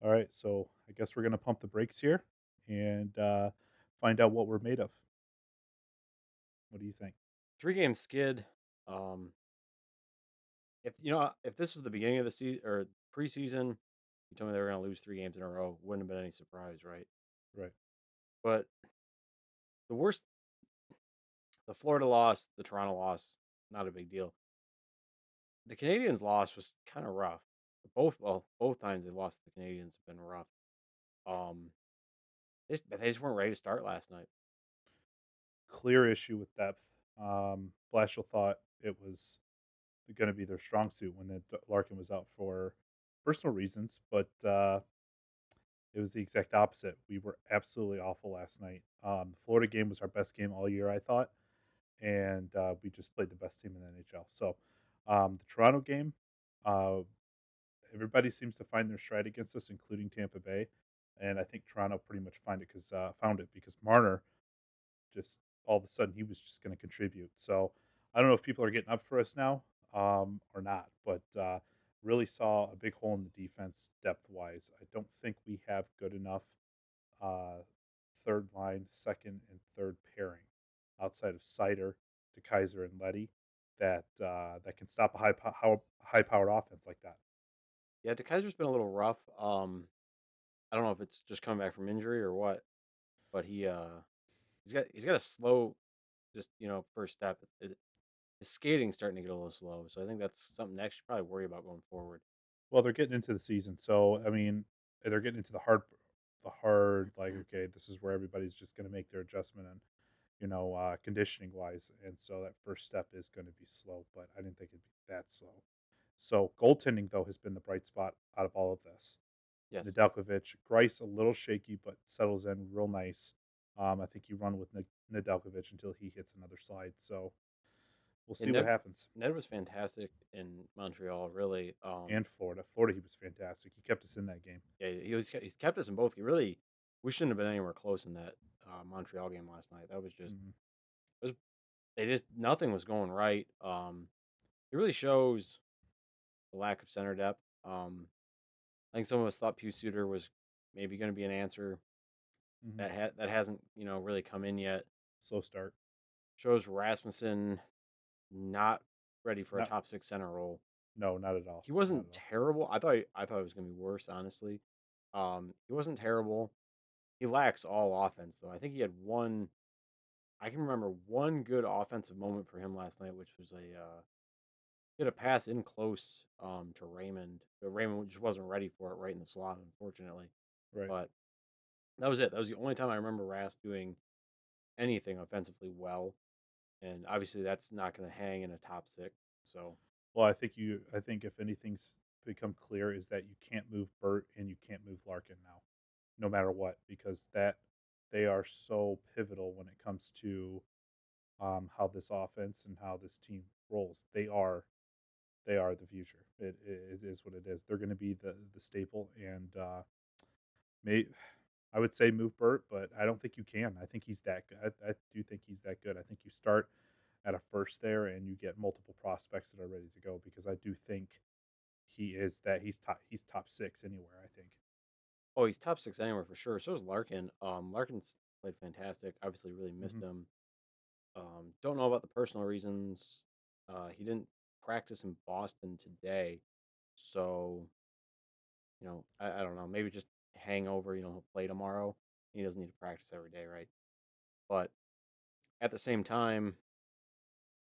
All right, so I guess we're gonna pump the brakes here and find out what we're made of. What do you think? 3 game skid. Um, if this was the beginning of the season or preseason, you told me they were going to lose 3 games in a row. Wouldn't have been any surprise, right? Right. But the worst, the Florida loss, the Toronto loss, not a big deal. The Canadians loss was kind of rough. Both times they lost, the Canadians have been rough. Um, they just weren't ready to start last night. Clear issue with depth. Blashill thought it was going to be their strong suit when Larkin was out for personal reasons, but it was the exact opposite. We were absolutely awful last night. The Florida game was our best game all year, I thought, and we just played the best team in the NHL. So the Toronto game, uh, everybody seems to find their stride against us, including Tampa Bay, and I think Toronto pretty much found it because Marner just all of a sudden he was just going to contribute. So I don't know if people are getting up for us now or not, but really saw a big hole in the defense depth wise. I don't think we have good enough uh, third line, second and third pairing outside of Sider, to Kaiser and Letty that can stop a high powered offense like that. Yeah, DeKaiser's been a little rough. I don't know if it's just coming back from injury or what, but he's got a slow, just first step. His skating's starting to get a little slow, so I think that's something to actually probably worry about going forward. Well, they're getting into the season, so I mean, they're getting into the hard. Like, okay, this is where everybody's just going to make their adjustment and conditioning wise, and so that first step is going to be slow. But I didn't think it'd be that slow. So goaltending though has been the bright spot out of all of this. Yes. Nedeljkovic, Grice a little shaky, but settles in real nice. I think you run with Nedeljkovic until he hits another slide. So we'll see And what Ned happens. Ned was fantastic in Montreal, really. And Florida, he was fantastic. He kept us in that game. Yeah, he's kept us in both. We shouldn't have been anywhere close in that Montreal game last night. That was just Mhm. it was they just nothing was going right. It really shows the lack of center depth. I think some of us thought Pew Suter was maybe going to be an answer Mhm. that hasn't really come in yet. Slow start. Shows Rasmussen not ready for a Not top six center role. No, not at all. He Not wasn't at all. terrible. I thought it was gonna be worse, honestly. He wasn't terrible. He lacks all offense, though. I think he had one. I can remember one good offensive moment for him last night, which was he had a pass in close to Raymond. But Raymond just wasn't ready for it right in the slot, unfortunately. Right. But that was it. That was the only time I remember Ras doing anything offensively well. And obviously, that's not going to hang in a top six. So, Well, I think if anything's become clear is that you can't move Bert and you can't move Larkin now, no matter what, because that they are so pivotal when it comes to how this offense and how this team rolls. They are the future. It is what it is. They're going to be the staple, and may I would say move Bert, but I don't think you can. I think he's that good. I do think he's that good. I think you start at a first there, and you get multiple prospects that are ready to go because I do think he's top 6 anywhere, I think. oh, he's top six anywhere for sure. So is Larkin. Larkin's played fantastic. Obviously, really missed Mhm. him. Don't know about the personal reasons. He didn't practice in Boston today, so I don't know. Maybe just hangover. He'll play tomorrow. He doesn't need to practice every day, right? But at the same time,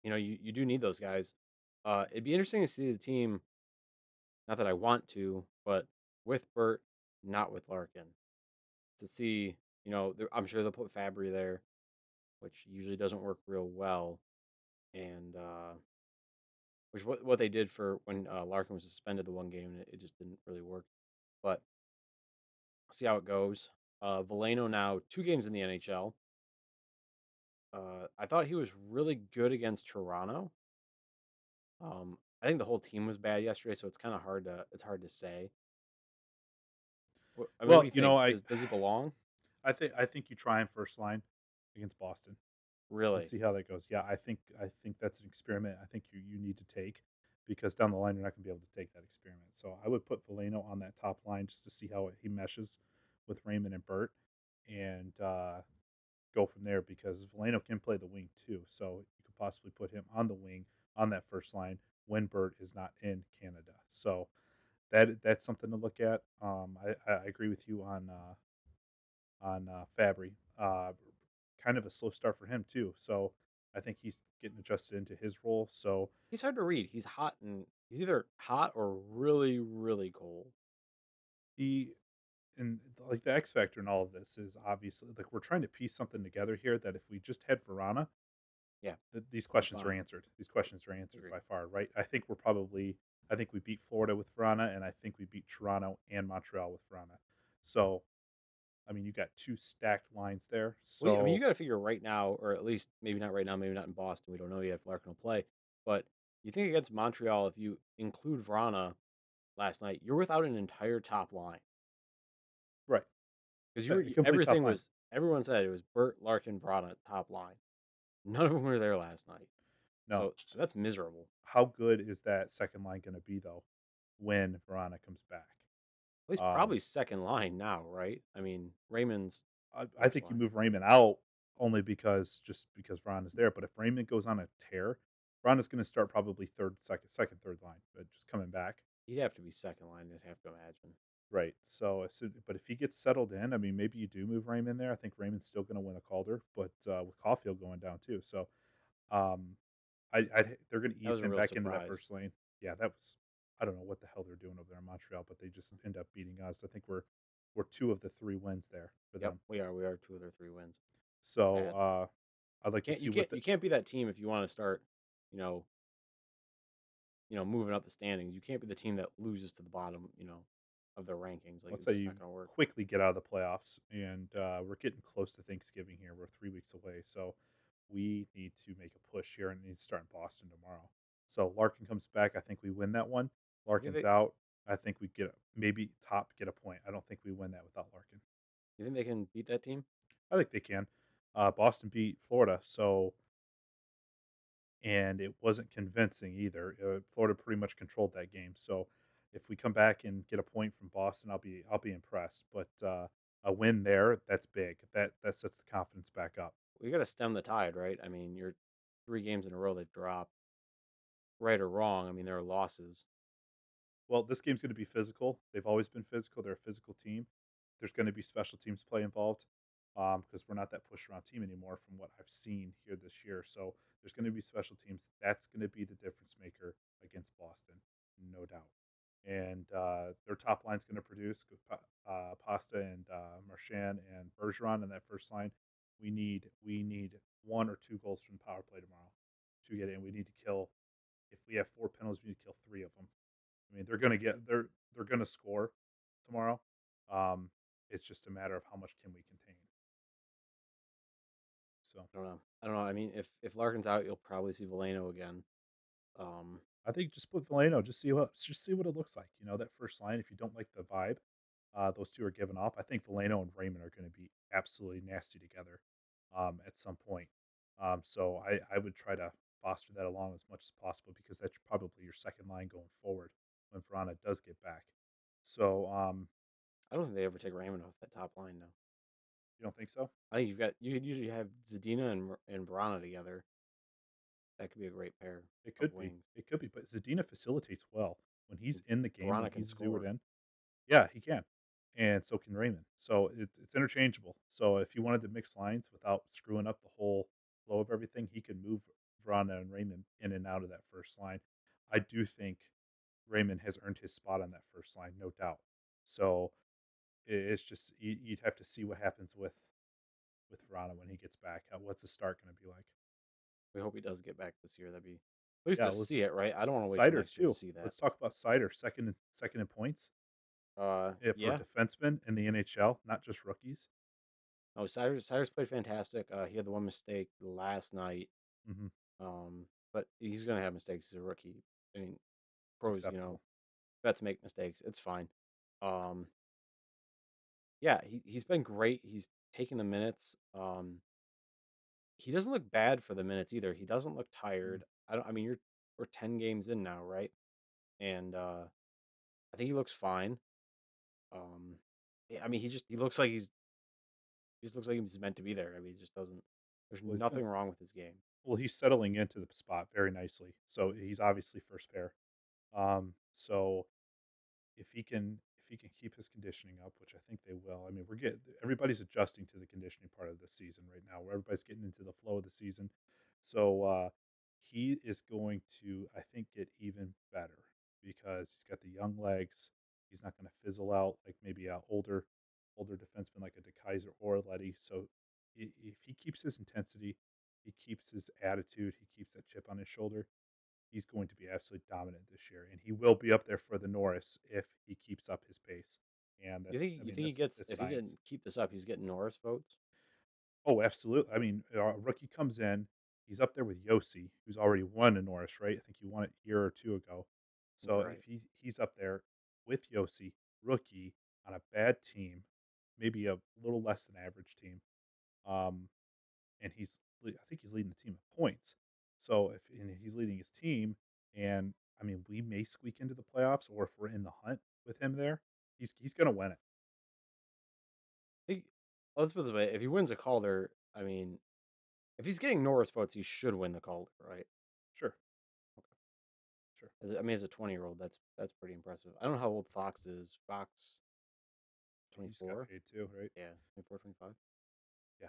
you do need those guys. It'd be interesting to see the team. Not that I want to, but with Bert, not with Larkin, to see. I'm sure they'll put Fabry there, which usually doesn't work real well, and which what they did for when Larkin was suspended the one game, and it just didn't really work. But see how it goes. Veleno now 2 games in the NHL. I thought he was really good against Toronto. I think the whole team was bad yesterday, so it's hard to say. What do Well, you think? Does he belong? I think you try him first line against Boston and Really? see how that goes. Yeah, I think that's an experiment I think you need to take. because down the line you're not going to be able to take that experiment. So I would put Veleno on that top line just to see how he meshes with Raymond and Bert, and go from there because Veleno can play the wing too. So you could possibly put him on the wing on that first line when Bert is not in Canada. So that's something to look at. I agree with you on Fabry. Kind of a slow start for him too. So I think he's getting adjusted into his role. So He's hard to read. He's hot and he's either hot or really, really cold. he and like the X factor in all of this is obviously like we're trying to piece something together here that if we just had Verana, Yeah, these be questions are fine. answered. These questions are answered Agree. by far, right? I think we beat Florida with Verana, and I think we beat Toronto and Montreal with Verana. So I mean, you got two stacked lines there. Well, I mean, you So got to figure right now, or at least maybe not right now, maybe not in Boston. We don't know yet if Larkin will play. But you think against Montreal, if you include Vrana last night, you're without an entire top line right, because a complete top everything line. was everyone said it was Bert, Larkin, Vrana top line. None of them were there last night, No, so that's miserable. how good is that second line going to be though when Verana comes back? Well, he's Um, probably second line now, right? I mean, Raymond's I first think you line. move Raymond out only because Ron is there. But if Raymond goes on a tear, Ron is going to start probably third line, but just coming back. He'd have to be second line. I'd have to imagine. Right. But if he gets settled in, I mean, maybe you do move Raymond there. I think Raymond's still going to win a Calder, but with Caulfield going down too. So um, they're going to That ease was a him real back into that surprise. first lane. Yeah, that was. I don't know what the hell they're doing over there in Montreal, but they just end up beating us. I think we're two of the three wins there for Yep, them. we are. We are two of their three wins. It's So bad. I'd like to Can't see what the you can't be that team if you want to start, you know, moving up the standings. You can't be the team that loses to the bottom, of their rankings. Like let's it's say just not you going to work. quickly get out of the playoffs, and we're getting close to Thanksgiving here. We're 3 weeks away, so we need to make a push here, and it needs to start in Boston tomorrow. So Larkin comes back. I think we win that one. You think Larkin's they out. I think we maybe top get a point. I don't think we win that without Larkin. you think they can beat that team? I think they can. Boston beat Florida, so and it wasn't convincing either. Florida pretty much controlled that game. So if we come back and get a point from Boston, I'll be impressed. But a win there, that's big. That sets the confidence back up. We got to stem the tide, right? I mean, you're 3 games in a row that drop, right or wrong. I mean, there are losses. Well, this game's going to be physical. They've always been physical. They're a physical team. There's going to be special teams play involved because we're not that push around team anymore from what I've seen here this year. So there's going to be special teams. That's going to be the difference maker against Boston, no doubt. And their top line's going to produce Pasta and Marchand and Bergeron in that first line. We need 1 or 2 goals from the power play tomorrow to get in. We need to kill. If we have 4 penalties, we need to kill 3 of them. I mean, they're gonna score tomorrow. Um, it's just a matter of how much can we contain. So I don't know. I don't know. I mean, if Larkin's out, you'll probably see Veleno again. Um, I think just put Veleno, just see what it looks like. You know, that first line. If you don't like the vibe, those two are giving off. I think Veleno and Raymond are going to be absolutely nasty together at some point. So I would try to foster that along as much as possible because that's probably your second line going forward when Verana does get back. So I don't think they ever take Raymond off that top line though. you don't think so? I think you could usually have Zadina and Verana together. That could be a great pair It of could be. wings. It could be, but Zadina facilitates well. When he's in the game, when Verana can he's zeroed score. in, yeah, he can, and so can Raymond. So it's interchangeable. So if you wanted to mix lines without screwing up the whole flow of everything, he could move Verona and Raymond in and out of that first line. I do think Raymond has earned his spot on that first line, no doubt. So it's just you'd have to see what happens with Verona when he gets back. What's the start going to be like? We hope he does get back this year. That'd be at least Yeah, to let's see it, right? I don't want to wait till Cider next year to too. see that. Let's talk about Cider, second in points. For Yeah. defensemen in the NHL, not just rookies. No, Cyrus played fantastic. He had the one mistake last night. Mhm. But he's gonna have mistakes. He's a rookie. I mean, It's pros, acceptable. vets make mistakes. It's fine. Um, yeah, he's been great. He's taking the minutes. He doesn't look bad for the minutes either. He doesn't look Mm. tired. I don't. I mean, we're we're 10 games in now, right? And I think he looks fine. Um, yeah, I mean, he looks like he just looks like he's meant to be there. I mean, he just doesn't. There's Well, he's gonna nothing wrong with his game. he's settling into the spot very nicely, so he's obviously first pair. So if he can keep his conditioning up, which I think they will. I mean, everybody's adjusting to the conditioning part of the season right now, where everybody's getting into the flow of the season. So he is going to, I think, get even better because he's got the young legs. He's not going to fizzle out like maybe a older defenseman like a DeKaiser or a Letty. So if he keeps his intensity, he keeps his attitude, he keeps that chip on his shoulder, he's going to be absolutely dominant this year, and he will be up there for the Norris if he keeps up his pace. And I You mean, think he gets that's if he science. can keep this up, he's getting Norris votes? Oh, absolutely. I mean, a rookie comes in, he's up there with Yossi, who's already won a Norris, right? I think he won it a year or two ago. So if Right. he's up there with Yossi, rookie on a bad team, maybe a little less than average team, um, and I think he's leading the team in points. So if and he's leading his team, and I mean, we may squeak into the playoffs, or if we're in the hunt with him there, he's going to win it. He, let's put it this way: if he wins a Calder, I mean, if he's getting Norris votes, he should win the Calder, right? Sure, Okay. sure. I mean, as a 20-year-old, that's pretty impressive. I don't know how old Fox is. Fox He's got 24, paid too, right? yeah, 24, 25. Yeah, yeah.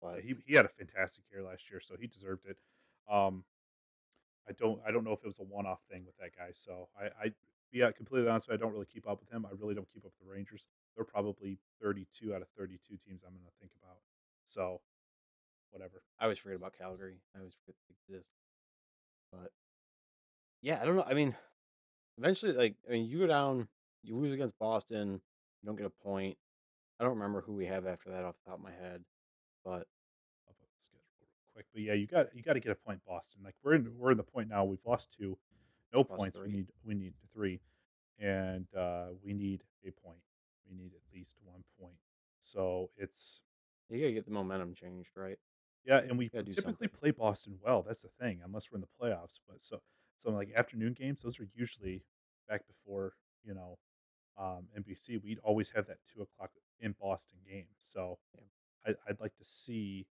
But He had a fantastic year last year, so he deserved it. Um, I don't know if it was a one off thing with that guy. So yeah, completely honest, I don't really keep up with him. I really don't keep up with the Rangers. They're probably 32 out of 32 teams I'm going to think about. So whatever. I always forget about Calgary. I always forget they exist. But yeah, I don't know. I mean, eventually, like, I mean, you go down, you lose against Boston, you don't get a point. I don't remember who we have after that off the top of my head, but Up the schedule real quick. But yeah, you got to get a point, Boston. Like we're in the point now. We've lost two, no plus points. three. We need three, and we need a point. We need at least 1 point. So it's You gotta get the momentum changed, right? yeah, and we You gotta do typically something. play Boston well. That's the thing, unless we're in the playoffs. But so like afternoon games, those are usually back before NBC. We'd always have that 2 o'clock in Boston game. So Yeah. I'd like to see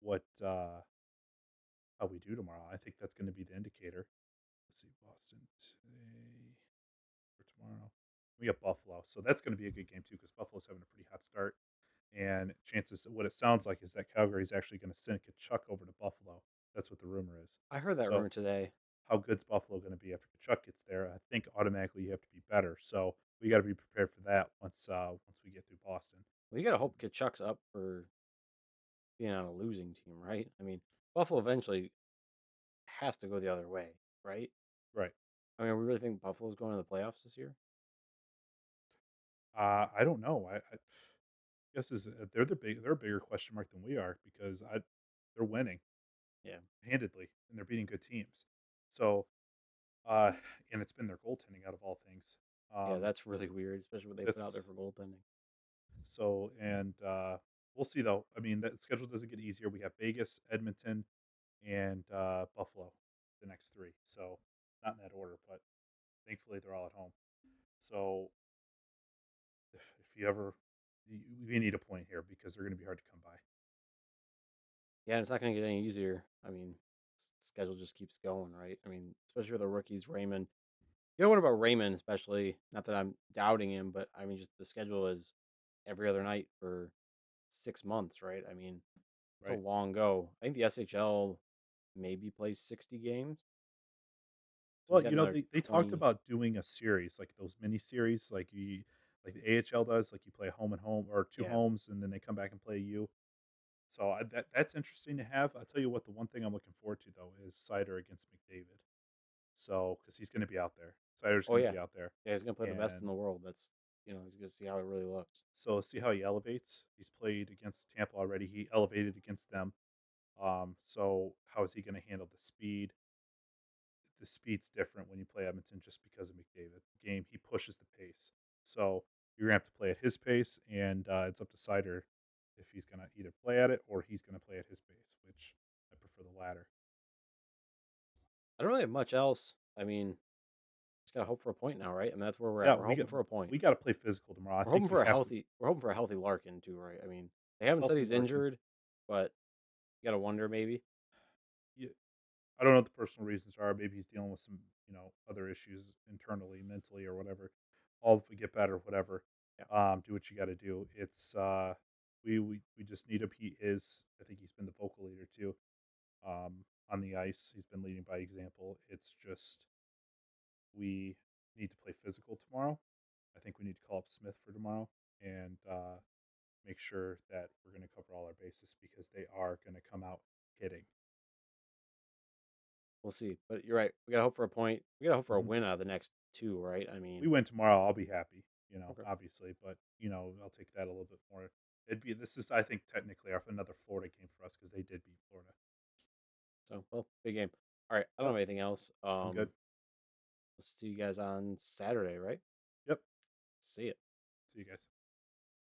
what how we do tomorrow. I think that's going to be the indicator. Let's see, Boston today or tomorrow. We got Buffalo, so that's going to be a good game too because Buffalo's having a pretty hot start. And chances, what it sounds like, is that Calgary is actually going to send Kachuk over to Buffalo. That's what the rumor is. I heard that So, rumor today. how good's Buffalo going to be after Kachuk gets there? I think automatically you have to be better. So we got to be prepared for that once we get through Boston. Well, you gotta And hope Kachuk's up for being on a losing team, right? I mean, Buffalo eventually has to go the other way, right? right, I mean, we really think Buffalo's going to the playoffs this year? I don't know. I guess they're a bigger question mark than we are because they're winning Yeah. handedly and they're beating good teams. So uh, and it's been their goaltending out of all things. Yeah, Um, that's really weird, especially what they put out there that's for goaltending. so and we'll see though. I mean, the schedule doesn't get easier. We have Vegas, Edmonton, and Buffalo, the next three. So not in that order, but thankfully they're all at home. So if you ever we need a point here because they're going to be hard to come by. Yeah, and it's not gonna get any easier. I mean, schedule just keeps going, right? I mean, especially with the rookies, Raymond. You know what about Raymond, especially? Not that I'm doubting him, but I mean, just the schedule is every other night for 6 months, right? I mean, it's a Right. long go. I think the SHL maybe plays 60 games, so he's Well, got you know, another they talked 20. about doing a series like those mini series, like the AHL does, like you play a home and home or two Yeah. homes, and then they come back and play you. So that's interesting to have. I'll tell you what, the one thing I'm looking forward to though is Cider against McDavid. So because he's going to be out there, Cider's Oh going to yeah, be out there, yeah. He's gonna play the best in and the world. That's he's gonna see how it really looks. so see how he elevates. He's played against Tampa already. He elevated against them. So how is he going to handle the speed? The speed's different when you play Edmonton just because of McDavid. The game, he pushes the pace. So you're gonna have to play at his pace, and it's up to Sider if he's gonna either play at it or he's gonna play at his pace, which I prefer the latter. I don't really have much else. I mean, just gotta hope for a point now, right? I mean, that's where we're at. Yeah, We're hoping for a point. we gotta play physical tomorrow. I think we have to. We're hoping for a healthy Larkin too, right? I mean, they haven't said Healthy he's Larkin. injured, but you gotta wonder maybe. Yeah, I don't know what the personal reasons are. Maybe he's dealing with some, other issues internally, mentally, or whatever. All if we get better, whatever. Yeah. Do what you got to do. It's we just need him. He is. I think he's been the vocal leader too. On the ice, he's been leading by example. It's just we need to play physical tomorrow. I think we need to call up Smith for tomorrow and make sure that we're going to cover all our bases because they are going to come out hitting. We'll see. But you're right. We gotta hope for a point. We gotta hope for a Mhm. win out of the next two, right? I We mean, win tomorrow, I'll be happy, okay. obviously, but, I'll take that a little bit more. This is, I think, technically our another Florida game for us because they did beat Florida. So, well, big game. All right. I don't Yep, have anything else. I'm good. We'll see you guys on Saturday, right? Yep. See ya. See you guys.